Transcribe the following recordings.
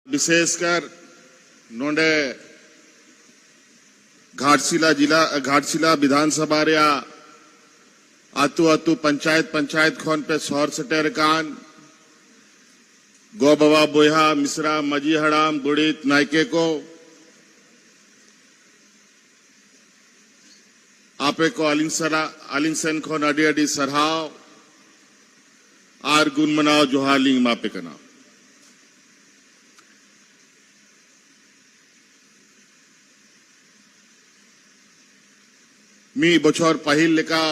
विशेषकर नोंडे घाटशिला विधानसभा रे आतु आतु पंचायत खोन पे सौर सटेर कान गो बाबा बोहा मिश्रा मजी हड़ाम बुड़ित नायके को आपे को आलिंगसन खोन अडी अडी सरहाव आर गुण मनाव जोहालिंग मापे कना मी बचोर पहिल लेका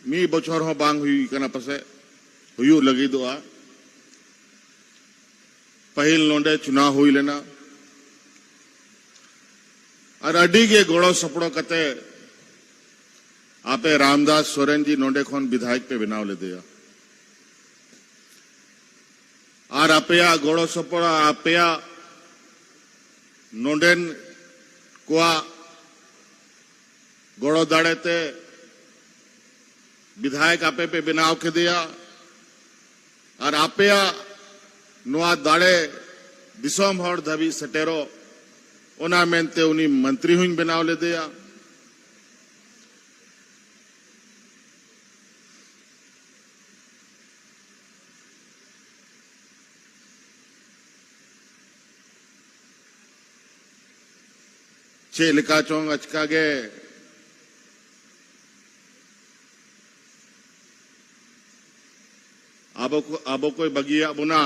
मी बचोर हो बांग हुई कना पसे हुयू लगी दो पहिल नोंडे चुनाव हुई लेना और अडी के गोड़ो सपड़ो कते आपे रामदास सोरेन जी नोंडे खोन विधायक पे बनाव ले दिया और आपया गोड़ो सपड़ो आपया नोंडेन कुआ गोड़ो दाड़े ते विधायक आपे पे बनाव के दिया और आपया नुआ दाड़े दिसोम हर धबी सटेरो ओना मेनते उनी मंत्री हुई बनाव ले दिया चे लिका चोंग अचका गे आबो कोई बगिया बुना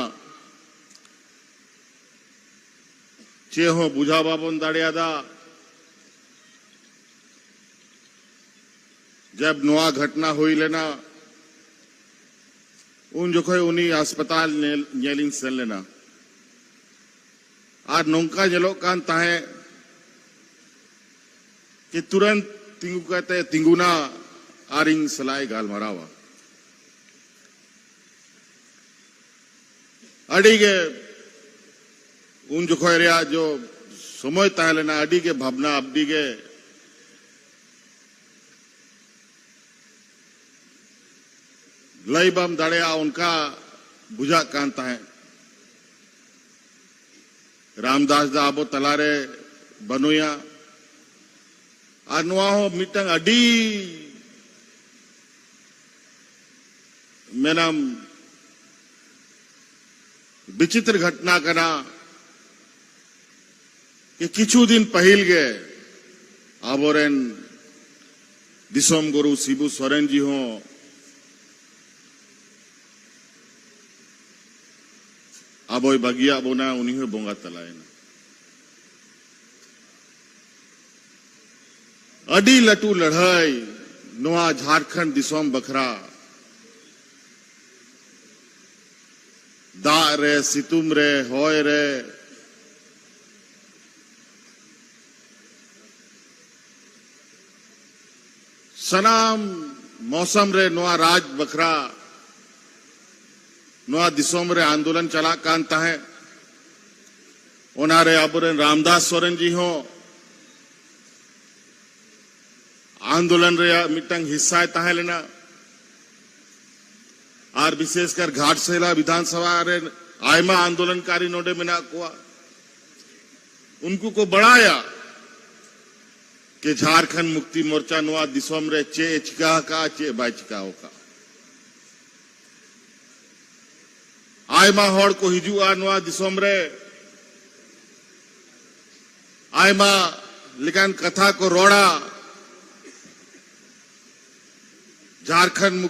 चे हो बुझा बाबन दाड़िया दा जब नुआ घटना हुई लेना उन जो कोई उन्हीं अस्पताल नेलिंग से लेना आज नौका जलो कान ताहे कि तुरंत तिंगु कहते तिंगुना आरिंग सलाई गाल मरावा अड़ी के उन जो खोरिया जो समय तालेना अड़ी के भावना अब्डी के लई बम दाड़िया उनका बुझा कांता है रामदास दा आबो तलारे बनुया अनुआ हो मिटंग अड़ी मेनम विचित्र घटना कना कि किछु दिन पहिल गे आबोरेन दिसोम गुरु शिबू सोरेन जी हो आबोय बगिया बोना उन्हीं हो बोंगा तलायन अडी लटू लड़ाई नुआ झारखंड दिसोम बखरा दा रे सितुम रे होय रे सनाम मौसम रे नुआ राज बखरा नुआ दिसोम रे आंदोलन चला कांता है ओनारे आबुरेन रामदास सोरेन जी हो आंदोलन रे मिटंग हिस्सा ताहे लेना और विशेषकर घाटशिला विधानसभा रे आयमा आंदोलनकारी नोडे मिना कुआ उनको को बढ़ाया कि झारखंड मुक्ति मोर्चा नुआ दिसोम रे चे चिका का चे बाचिका का आयमा होड़ को हिजुआ नुआ दिसोम रे आयमा लेकिन कथा को रोड़ा झारखंड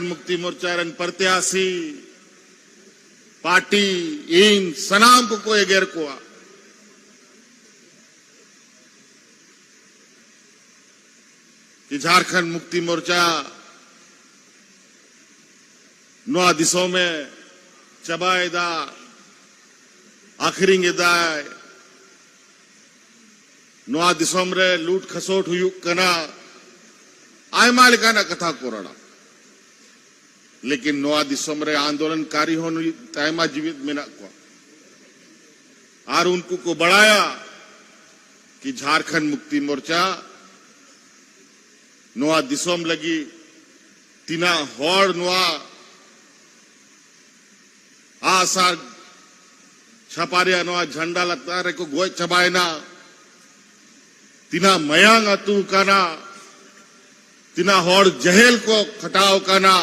मुक्ति मोर्चा रन प्रत्याशी पार्टी इन सनाम को एगेर को कि झारखंड मुक्ति मोर्चा नुआ दिसों में चबाएदा आखिरी दाय नुआ दिसोम रे लूट खसोट हुई कना आयमा लिकाना कथा कोरड़ा लेकिन नुआ दिसोम रे आंदोलनकारी होने तायमा जीवित मिना को और उनको को बढ़ाया कि झारखंड मुक्ति मोर्चा नुआ दिसोम लगी तीना होड़ नुआ आसार छपारिया नवा झंडा लगता रे को गोय चबायना तिना मयांग अतु काना तिना होड़ जहेल को खटाव काना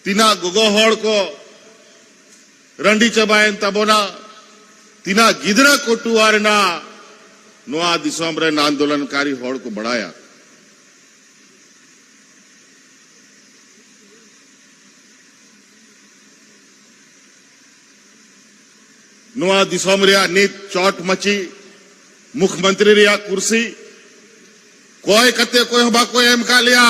तिना गोगो होड़ को रंडी चबायन तबोना तिना गिदरा कोटुआरना नोआ दिसोम रे आंदोलनकारी होड़ को बढ़ाया नोआ दिसोम रे नीत चोट मची मुख्यमंत्री रे कुर्सी कोई कते कोई हबा कोई एम का लिया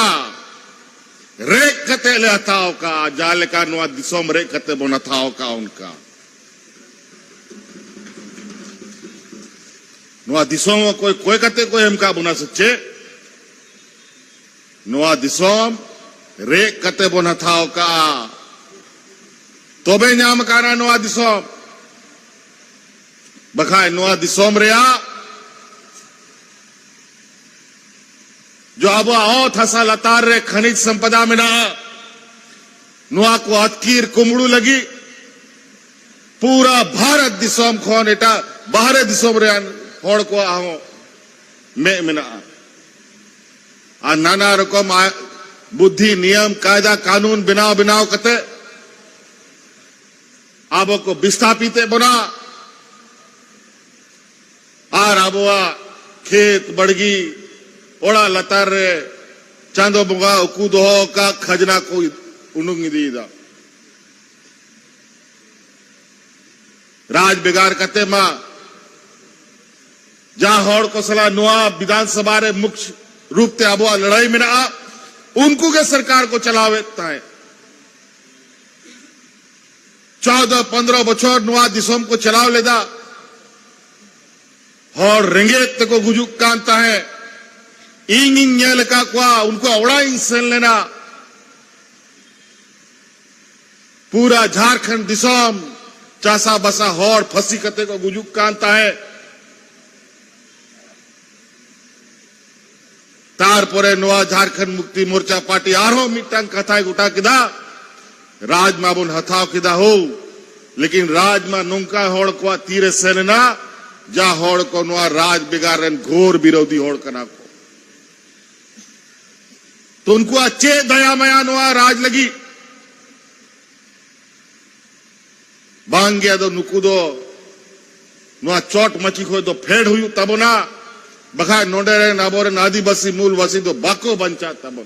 रे कते ले थाओ का जाले का नोआ दिसोम रे कते बोना थाओ का उनका नोआ दिसोम कोई कते कोई एम का बुना सच्चे नोआ दिसोम रे कते बोना थाओ का तोबे न्याम काना नोआ दिसोम बखाय नोआ दिसोम रे जो अब आओ थसा लतार रे खनिज संपदा में ना नोआ को अतकीर कुमड़ू लगी पूरा भारत दिसोम खोन एटा बाहर दिसोम रे होड़ को आओ में मिना आ नाना रकम बुद्धि नियम कायदा कानून बिनाव बिनाव कते आबो को विस्थापित बना आर आबोआ खेत बड़गी ओड़ा लतार रे चांदो बुगा कूदो का खजना को उनुंगी दीदा राज बिगार कते मां जहां होड़ को सला नुआ विधानसभा रे मुख्य रूप ते आबोआ लड़ाई में ना उनको के सरकार को चलावेता है 14-15 बछर नुआ दिसोम को चलाव लेदा और रेंगेत को गुजुक कांता है इंग लका क्वा उनको अवड़ा इंसन लेना पूरा झारखंड दिसोम चासा बसा होड़ फंसी कते को गुजुक कांता है तार पोरे नोआ झारखंड मुक्ति मोर्चा पार्टी आरो मिटंग कथा गुटा किदा राज मा बुन हथाव किदा हो लेकिन राज मा नुंका होड़ को तीरे सेना जा होड़ को नोआ राज बिगाड़न घोर विरोधी होड़ कना को तो उनको अच्छे दया मया नोआ राज लगी बांग गया तो नुकुदो नोआ चोट मची खो तो फेड़ हुई तब ना बखा नोडे रे नाबोरे नादी बसी मूल वसी तो बाको बंचा तब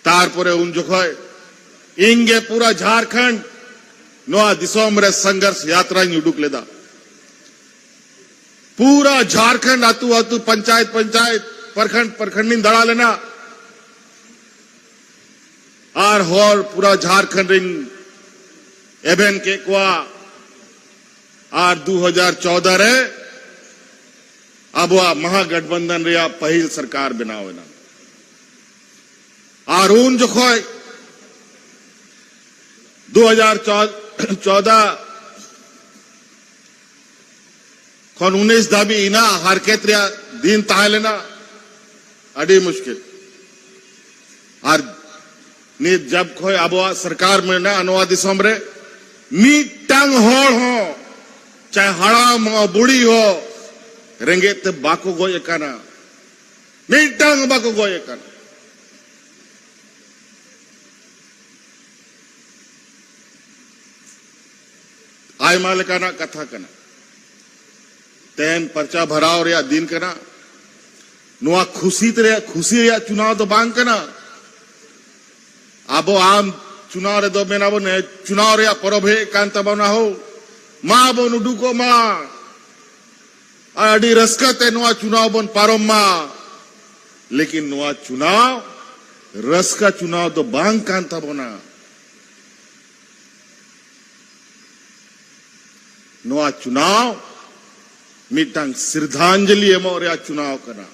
तार पोरे उन जो खोय इंगे पूरा झारखंड नोआ दिसोम रे संघर्ष यात्रा उडुक लेदा पूरा झारखंड आतु आतु पंचायत पंचायत प्रखंड प्रखंडी दड़ा लेना आर होर पूरा झारखंड रिंग एबेन के क्वा आर 2014 रे अब वह महागठबंधन रे पहल सरकार बनावे ना आर उन जो खोय 2014 खन 19 दाबी इना हरकत रे दिन ताहे लेना अड़ी मुश्किल और नीत जब खोय अब सरकार में ना अनुवा दिसोम रे मीटंग होड़ हो चाहे हड़ाम हो बुढ़ी हो रेंगेत बाको गोय काना मीटंग बाको गोय काना आय माल काना कथा कना तेन पर्चा भराव रे दिन कना नुआ खुशी रे चुनाव तो बांग कना आबो आम चुनाव रे दो मेना बो ने चुनाव रे परब हे कांता बना हो मा बो नुडू को मा अड़ी रसकते नुआ चुनाव बन पारोम मा लेकिन नुआ चुनाव रसका चुनाव तो बांग कांता बना नुआ चुनाव मिटंग श्रद्धांजलि एमोरिया चुनाव करा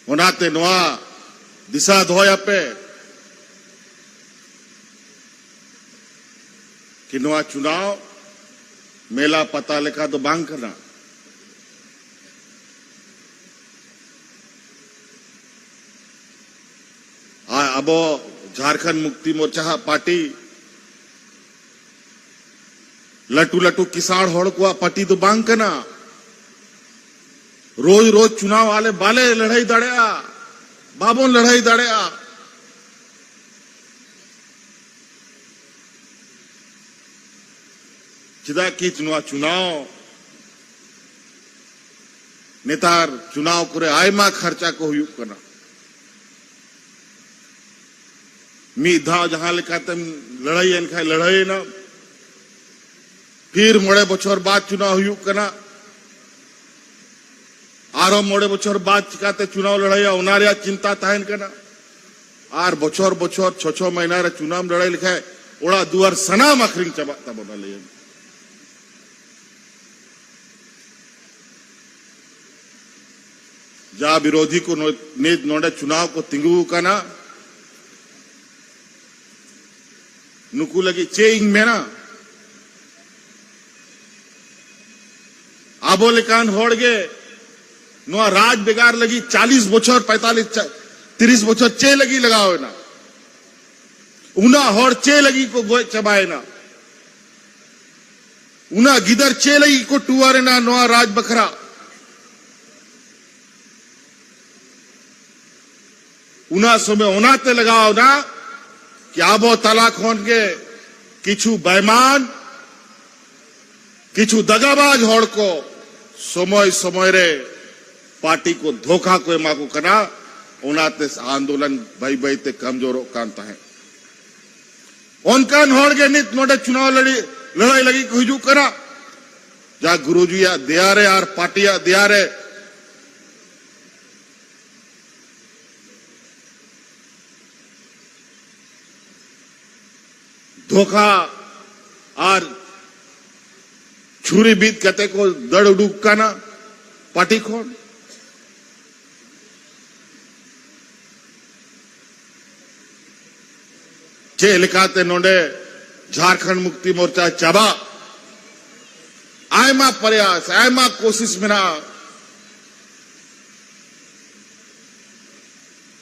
होनाते नुआ दिशा धोया पे कि नुआ चुनाव मेला पता लेखा तो बांग करना अब झारखंड मुक्ति मोर्चा पार्टी लटू लटू किसाड़ होड़ को पार्टी तो बांग कना रोज रोज चुनाव आले बाले लड़ाई दड़िया बाबों लड़ाई दड़िया चिदा की चुनाव नेतार चुनाव करे आयमा खर्चा को हुई करना मी धाव जहां लिखा तम लड़ाई एनखा लड़ाई ना फिर मोड़े बछर बाद चुनाव हुई करना आरो मोड़े बछर बाद चिकाते चुनाव लड़ाई उनारिया चिंता ताहन करना आर बछर बछर 6 महीना रे चुनाव लड़ाई लिखा ओड़ा दुआर सनाम आखरिंग चबाता बना ले जा विरोधी को नेत नोडे चुनाव को तिंगू करना नुकू लगी चेइंग में ना आबो लेकान होड़गे नो राज बेगार लगी 40 बछर 45-30 बछर चे लगी लगाओ ना उना होड़ चे लगी को गोय चबाए ना उना गिदर चे लगी को टुआरे ना नो राज बखरा उना समय उनाते लगाओ ना कि आबो तलाक होन के किछु बेईमान किछु दगाबाज होड़ को समय समय रे पार्टी को धोखा को एमा को कना उनाते आंदोलन भाई भाई ते कमजोर कांता है उनकान होड़ के नित नोडे चुनाव लड़ाई लगी को हिजू करा जा गुरुजी या दियारे यार पार्टिया दियारे धोखा और छुरी बीत कहते को दड़ उडूक का ना पार्टी खोन चे लिखाते नोडे झारखंड मुक्ति मोर्चा चबा आयमा प्रयास आयमा कोशिश मेरा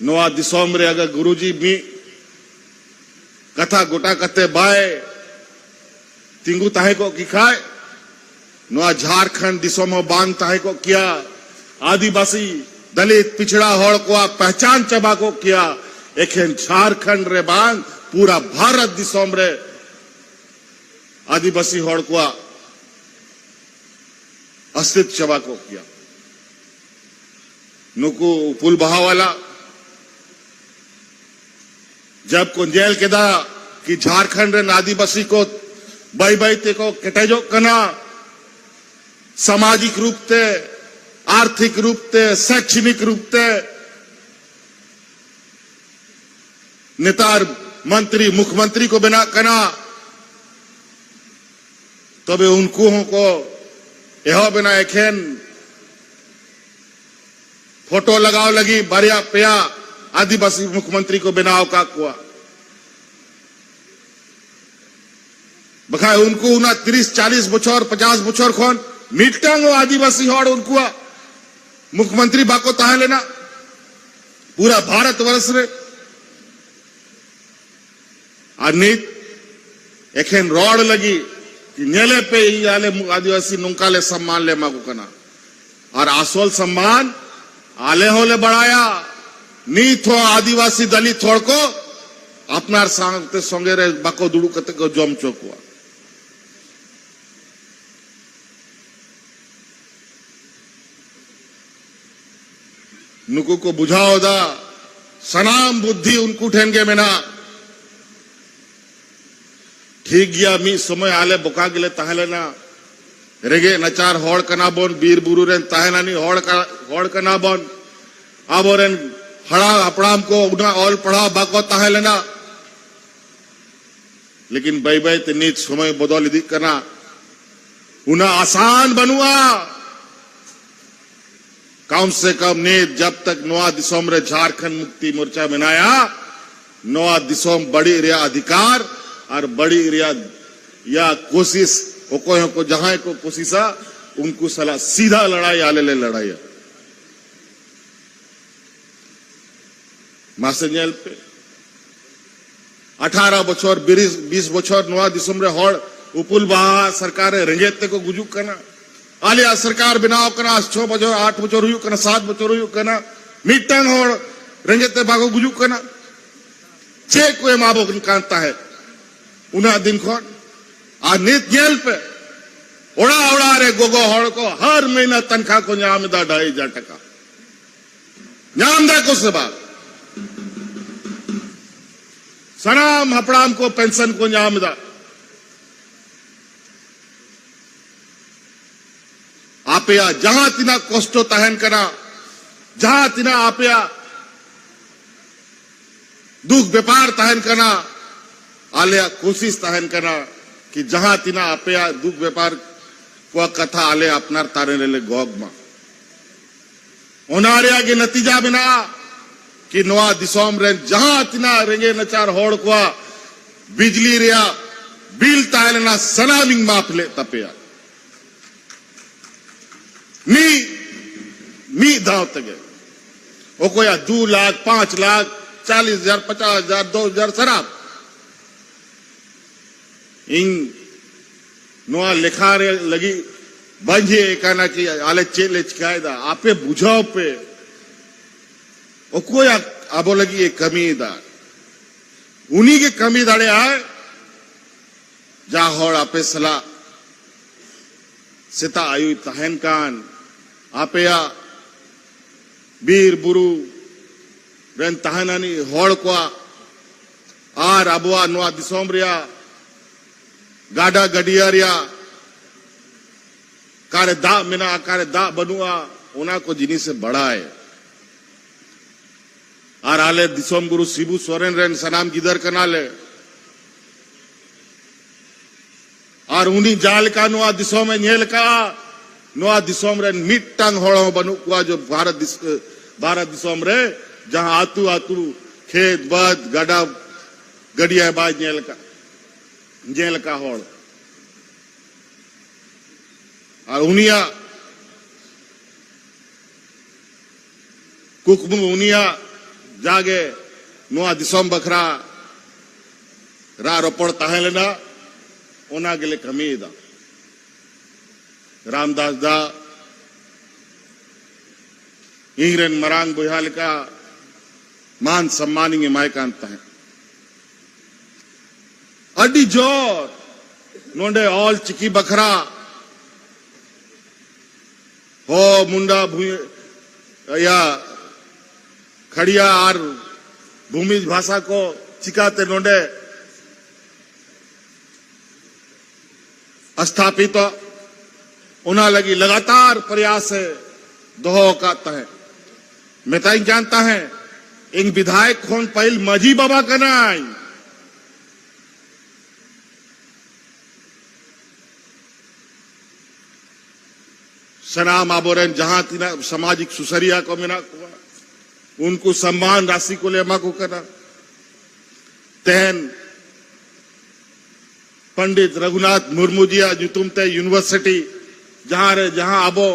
नोआ दिसोम रे अगर गुरुजी मी कथा गोटा कते बाय तिंगू ताहे को की खाए नोआ झारखंड दिशो में बांग ताहे को किया आदिवासी दलित पिछड़ा होड़ को पहचान चबा को किया एक झारखंड रे बांग पूरा भारत दिशो रे आदिवासी होड़ को अस्तित्व चबा को किया नुकू पुल बहावाला जब को जेल के दा कि झारखंड रे आदिवासी को बाई बाई ते को कटेजो कना सामाजिक रूप ते आर्थिक रूप ते शैक्षणिक रूप ते नेतार मंत्री मुख्यमंत्री को बिना कना तबे उनको को यह बिना एखेन फोटो लगाओ लगी बारिया पिया आदिवासी मुख्यमंत्री को बनाओ का कुआ बखाए उनको उना 30-40 बछर 50 बछर खोन मिटटांगो आदिवासी होड़ उनको मुख्यमंत्री बाको ताहे लेना पूरा भारत वर्ष रे अनित एखेन रोड लगी कि नेले पे ही आले आदिवासी नुकाले सम्मान ले मागो कना और आसोल सम्मान आले होले बढ़ाया नी थो आदिवासी दलित थोड़ को अपनार सांगते संगे रे बाको दुड़ू कते को जम चोकुआ नुकु को बुझाओ दा सनाम बुद्धि उनको ठेंगे में ना ठीक गया मी समय आले बोका गिले ताहले ना रेगे नचार होड़ कना बोन बीर बुरु रेन ताहना नी होड़ कना बोन अब रेन हड़ा अपड़ाम को उना ऑल पढ़ा बाको ताहे लेना लेकिन बाई बाई ते नीच समय बदल दी करना उना आसान बनुआ कम से कम नीत जब तक नोआ दिसोम रे झारखंड मुक्ति मोर्चा बनाया नोआ दिसोम बड़ी रिया अधिकार और बड़ी रिया या कोशिश को जहां को कोशिशा उनको सला सीधा लड़ाई आले ले लड़ाई मासेंजल पे 18 बछर 20 बछर नवा दिसम रे हड़ उपल बाहा सरकार रेंगेते को गुजुक कना आलिया सरकार बनाव कना 6 बछर 8 बछर हुयु कना 7 बछर हुयु कना मिटन हड़ रेंगेते बागो गुजुक कना चे को एमाबो कांता है उना दिन खन आ नित जेल पे ओड़ा ओड़ा रे गोगो हड़ को हर महीना तनखा को न्यामदा 2,500 टका न्यामदा को सेबा सनाम हपड़ाम को पेंशन को न्यामदा आपया जहां तिना कष्टो तहन कना जहां तिना आपया दुख व्यापार तहन कना आलिया कोशिश तहन कना कि जहां तिना आपया दुख व्यापार को कथा आले अपनार तारे ले गोगमा ओनारिया के नतीजा बिना कि नवा दिसोम रे जहां तिना रेंगे नचार होड़ को बिजली रिया बिल तायलना सनामिंग मापले तपया मी दाव तगे ओ कोया 2 लाख 5 लाख 40,000 50,000 2,000 शराब इन नोआ लेखा रे लगी बंजे कहना कि आले चेले चिकायदा आपे बुझाओ पे ओ कोया आबो लगी ये कमी दा उन्हीं के कमी दाड़े आए जा होड़ आपे सला सिता आयु तहन कान आपया बीर बुरु रेन तहनानी होड़ को आर अबुआ नोआ दिसोम रिया गाडा गडियारिया कारे दा मिना कारे दा बनुआ उना को जिनी से बड़ा है और आले दिसोम गुरु शिबू सोरेन रेन सनाम गिदर कनाले और उन्हीं जाल का नुआ दिसोम में नेल का नुआ दिसोम रेन मिट्टंग होड़ो बनु कुआ जो भारत दिसोम रे जहां आतू आतू खेत बद गड़ा गड़िया बाज नेल का होड़ और उनिया कुकमु उनिया जागे नुआ दिसोम बखरा रा रोपड़ तहलेना ओना गेले कमी दा रामदास दा इंग्रेन मरांग बुहाल का मान सम्मानिंग मायकांत है अड्डी जोर नोंडे ऑल चिकी बखरा हो मुंडा या खड़िया और भूमिज भाषा को चिकाते नोंडे स्थापित उना लगी लगातार प्रयास है दोहो काता है मैं ताई जानता है इन विधायक खोन पहल मजी बाबा कनाई सनाम आबोरन जहां तीना सामाजिक सुसरिया को मिना उनको सम्मान राशि को लेमा को करना तहन पंडित रघुनाथ मुर्मू जी जुतुमते यूनिवर्सिटी जहां आबो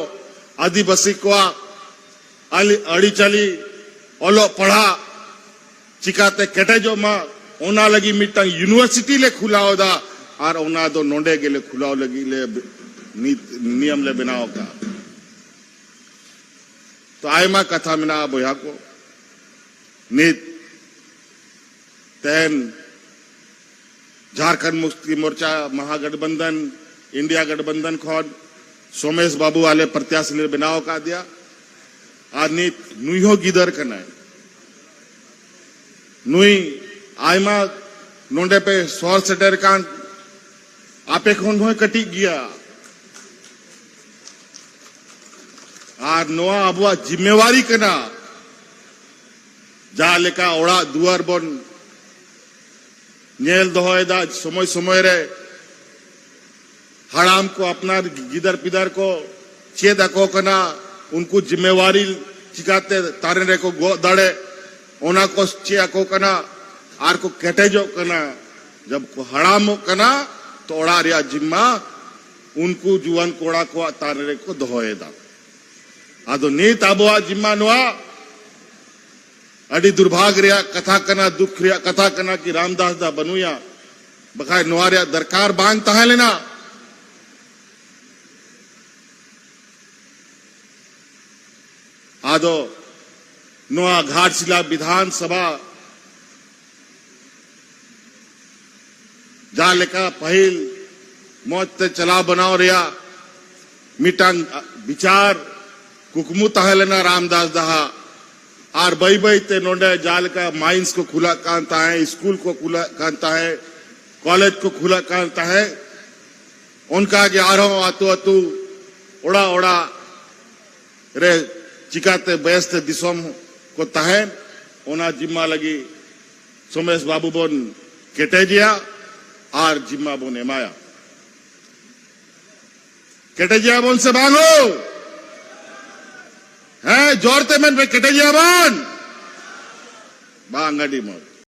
आदिवासी को अड़ी चली ओलो पढ़ा चिकाते केटेजो मा ओना लगी मिट्टा यूनिवर्सिटी ले खुलाओ दा और ओना दो नोंडे के ले खुलाओ लगी ले नियम ले बनाओ का तो आयमा कथा मिना बोया को नित तहन झारखंड मुक्ति मोर्चा महागठबंधन इंडिया गठबंधन खोन सोमेश बाबू वाले प्रत्याशी ले बनाओ का दिया आज नित नुइहो गिदर करना है नुई आयमा नोंडे पे सौर सेटर कान आपे खोन हो कटी गया और नोआ अबुआ जिम्मेवारी करना जा लेका ओड़ा दुआर बन नेल दोहोएदा समय समय रे हराम को अपना गिदर पिदर को चेदा को करना उनको जिम्मेवारी चिकाते तारे रे को गो दड़े ओना को चिया को करना आर को केटेजो करना जब को हराम करना तो ओड़ा रिया जिम्मा उनको जुआन कोड़ा को तारे रे को दोहोएदा आदो नीत आबुआ जिम्मा नुआ अड़ी दुर्भाग्य रिया कथा कना दुख रिया कथा कना की रामदास दा बनुया बखाय नुआरिया दरकार बांग तहा लेना आदो नुआ घाटशिला विधानसभा जा लेका पहिल मौज ते चला बनाओ रिया मिटांग विचार कुकमु तहा लेना रामदास दहा और बई बई ते नोंडे जाल का माइंस को खुला कांता है, स्कूल को खुला कांता है, कॉलेज को खुला कांता है। उनका के आ रहा आतु आतु ओड़ा ओड़ा रे चिकाते बेस्ते दिसोम को तहे ओना जिम्मा लगी सोमेश बाबू बोन केटेजिया और जिम्मा बोन एमाया केटेजिया बोन से बांगो है जोरते मन पे केटेजिया बोन बांगड़ी मोर